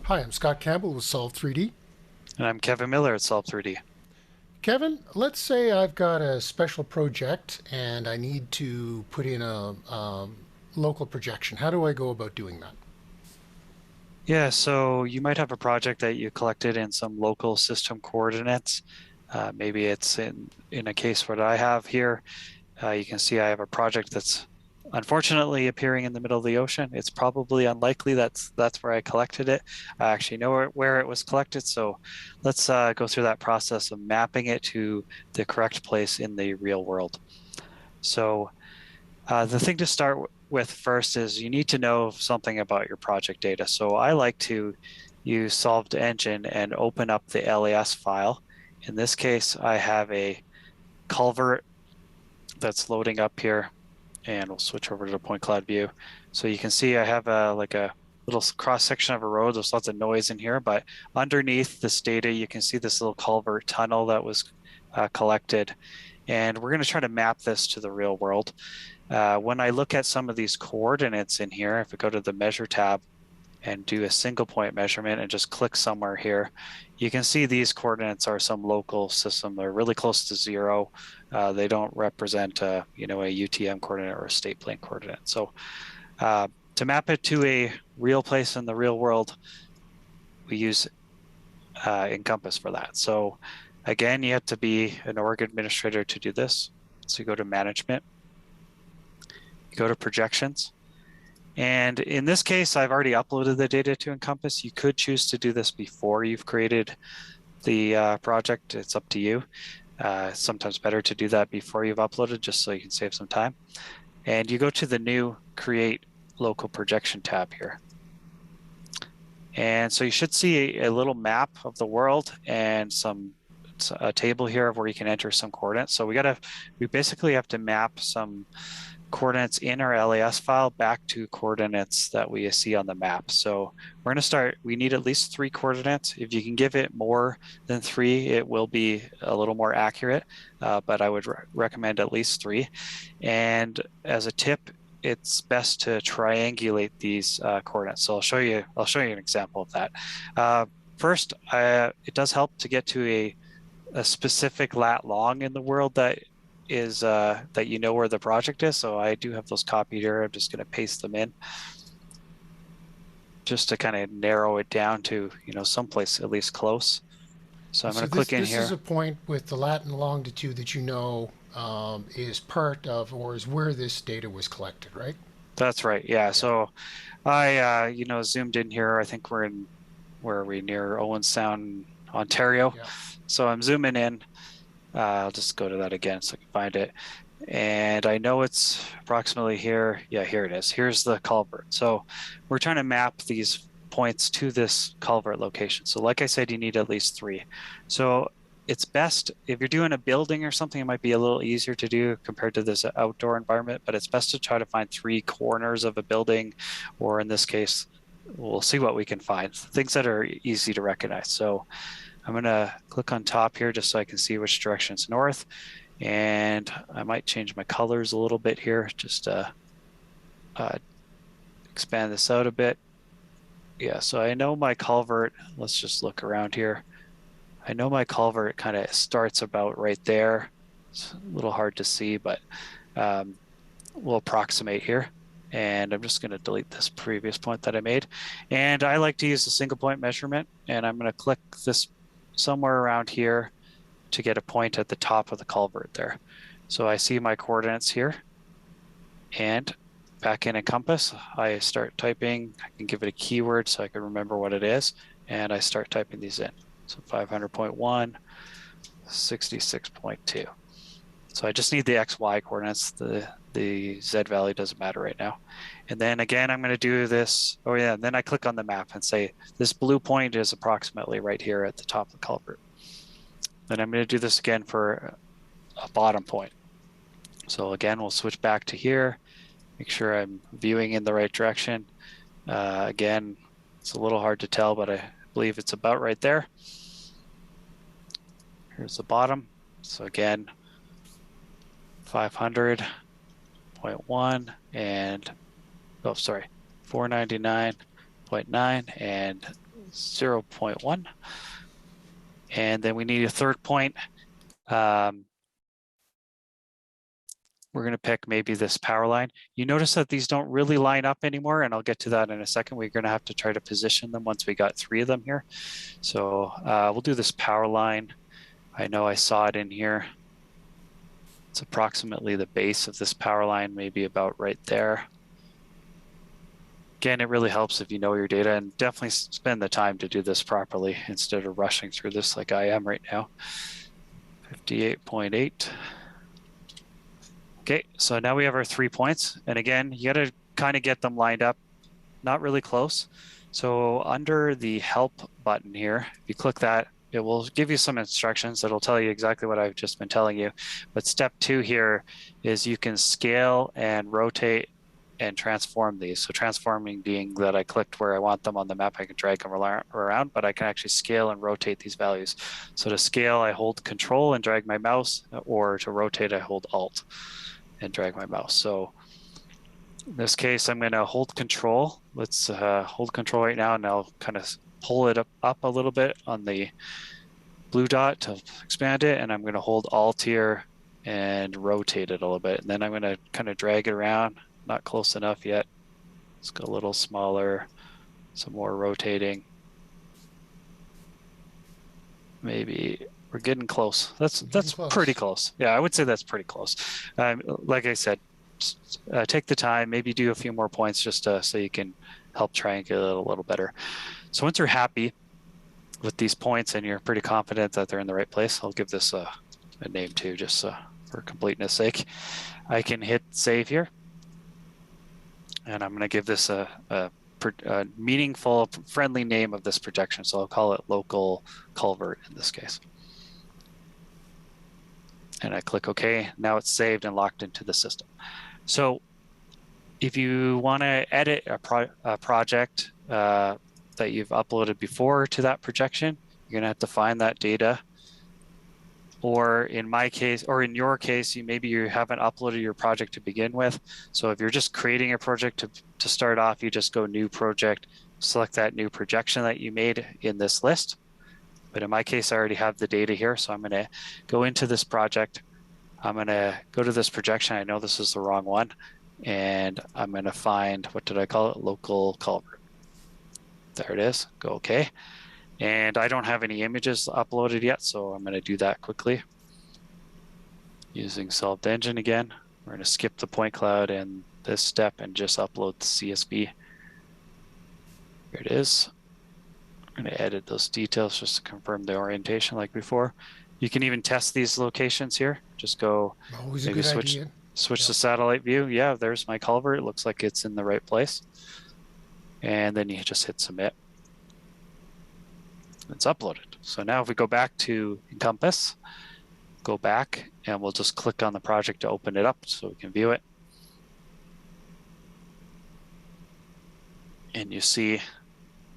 Hi, I'm Scott Campbell with Solve 3D. And I'm Kevin Miller at Solve 3D. Kevin, let's say I've got a special project and I need to put in a local projection. How do I go about doing that? Yeah, so you might have a project that you collected in some local system coordinates. Maybe it's in a case what I have here. You can see I have a project that's unfortunately appearing in the middle of the ocean. It's probably unlikely that's where I collected it. I actually know where it was collected. So let's go through that process of mapping it to the correct place in the real world. So the thing to start with first is you need to know something about your project data. So I like to use Solved Engine and open up the LAS file. In this case, I have a culvert that's loading up here, and we'll switch over to the point cloud view. So you can see I have a little cross section of a road. There's lots of noise in here, but underneath this data, you can see this little culvert tunnel that was collected. And we're going to try to map this to the real world. When I look at some of these coordinates in here, if I go to the measure tab and do a single point measurement and just click somewhere here, you can see these coordinates are some local system. They're really close to zero. They don't represent a UTM coordinate or a state plane coordinate. So to map it to a real place in the real world, we use Encompass for that. So again, you have to be an org administrator to do this. So you go to management, you go to projections. And in this case, I've already uploaded the data to Encompass. You could choose to do this before you've created the project. It's up to you. Sometimes better to do that before you've uploaded, just so you can save some time. And you go to the new Create Local Projection tab here. And so you should see a little map of the world and a table here of where you can enter some coordinates. So we basically have to map some coordinates in our LAS file back to coordinates that we see on the map. So we're going to start, we need at least 3 coordinates. If you can give it more than 3, it will be a little more accurate, but I would recommend at least 3. And as a tip, it's best to triangulate these coordinates. So I'll show you an example of that. First, it does help to get to a specific lat long in the world that is that you know where the project is. So I do have those copied here. I'm just going to paste them in just to kind of narrow it down to, someplace at least close. So I'm going So to this click in this is here. a point with the lat and longitude that is part of or is where this data was collected, right? That's right. Yeah. Yeah. So I, zoomed in here. I think where are we, near Owen Sound, Ontario. Yeah. So I'm zooming in. I'll just go to that again so I can find it. And I know it's approximately here. Yeah, here it is. Here's the culvert. So we're trying to map these points to this culvert location. So like I said, you need at least 3. So it's best if you're doing a building or something, it might be a little easier to do compared to this outdoor environment, but it's best to try to find 3 corners of a building, or in this case, we'll see what we can find, things that are easy to recognize. So I'm going to click on top here just so I can see which direction is north. And I might change my colors a little bit here just to expand this out a bit. Yeah, so I know my culvert, let's just look around here. I know my culvert kind of starts about right there. It's a little hard to see, but we'll approximate here. And I'm just going to delete this previous point that I made. And I like to use a single point measurement, and I'm going to click this somewhere around here to get a point at the top of the culvert there. So I see my coordinates here, and back in Encompass, I start typing. I can give it a keyword so I can remember what it is, and I start typing these in. So 500.1, 66.2. So I just need the XY coordinates. The Z value doesn't matter right now. And then again, I'm going to do this. Oh yeah, and then I click on the map and say, this blue point is approximately right here at the top of the culvert. Then I'm going to do this again for a bottom point. So again, we'll switch back to here, make sure I'm viewing in the right direction. Again, it's a little hard to tell, but I believe it's about right there. Here's the bottom. So again, 500.1 and, oh, sorry, 499.9, and 0.1. And then we need a third point. We're going to pick maybe this power line. You notice that these don't really line up anymore, and I'll get to that in a second. We're going to have to try to position them once we got 3 of them here. So we'll do this power line. I know I saw it in here. It's approximately the base of this power line, maybe about right there. Again, it really helps if you know your data, and definitely spend the time to do this properly instead of rushing through this like I am right now. 58.8. Okay, so now we have our 3 points. And again, you got to kind of get them lined up, not really close. So under the help button here, if you click that, it will give you some instructions that'll tell you exactly what I've just been telling you. But step 2 here is you can scale and rotate and transform these. So transforming being that I clicked where I want them on the map, I can drag them around, but I can actually scale and rotate these values. So to scale, I hold Control and drag my mouse, or to rotate, I hold Alt and drag my mouse. So in this case, I'm going to hold Control. Let's hold Control right now, and I'll kind of pull it up a little bit on the blue dot to expand it, and I'm going to hold Alt here and rotate it a little bit. And then I'm going to kind of drag it around. Not close enough yet. Let's go a little smaller, some more rotating. Maybe we're getting close. That's close. pretty close. Yeah, I would say that's pretty close. Like I said, take the time, maybe do a few more points just so you can help triangulate a little better. So once you're happy with these points and you're pretty confident that they're in the right place, I'll give this a name too, just for completeness sake. I can hit save here. And I'm going to give this a meaningful, friendly name of this projection. So I'll call it local culvert in this case. And I click OK. Now it's saved and locked into the system. So if you want to edit a project that you've uploaded before to that projection, you're going to have to find that data. Or in my case, or in your case, maybe you haven't uploaded your project to begin with. So if you're just creating a project to start off, you just go new project, select that new projection that you made in this list. But in my case, I already have the data here. So I'm going to go into this project. I'm going to go to this projection. I know this is the wrong one. And I'm going to find, what did I call it? Local culvert. There it is. Go OK. And I don't have any images uploaded yet, so I'm going to do that quickly. Using Solved Engine again, we're going to skip the point cloud and this step and just upload the CSV. Here it is. I'm going to edit those details just to confirm the orientation like before. You can even test these locations here. Just go, Always a maybe good idea. switch to satellite view. Yeah, there's my culvert. It looks like it's in the right place. And then you just hit submit. It's uploaded. So now if we go back to Encompass, go back and we'll just click on the project to open it up so we can view it. And you see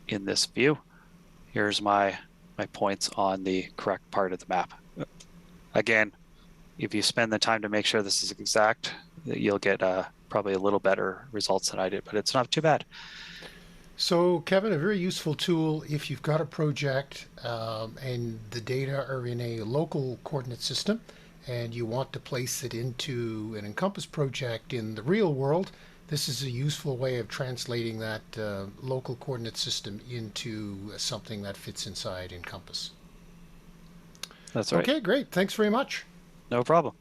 in this view, here's my points on the correct part of the map. Again, if you spend the time to make sure this is exact, you'll get probably a little better results than I did, but it's not too bad. So, Kevin, a very useful tool if you've got a project and the data are in a local coordinate system and you want to place it into an Encompass project in the real world. This is a useful way of translating that local coordinate system into something that fits inside Encompass. That's right. Okay, great. Thanks very much. No problem.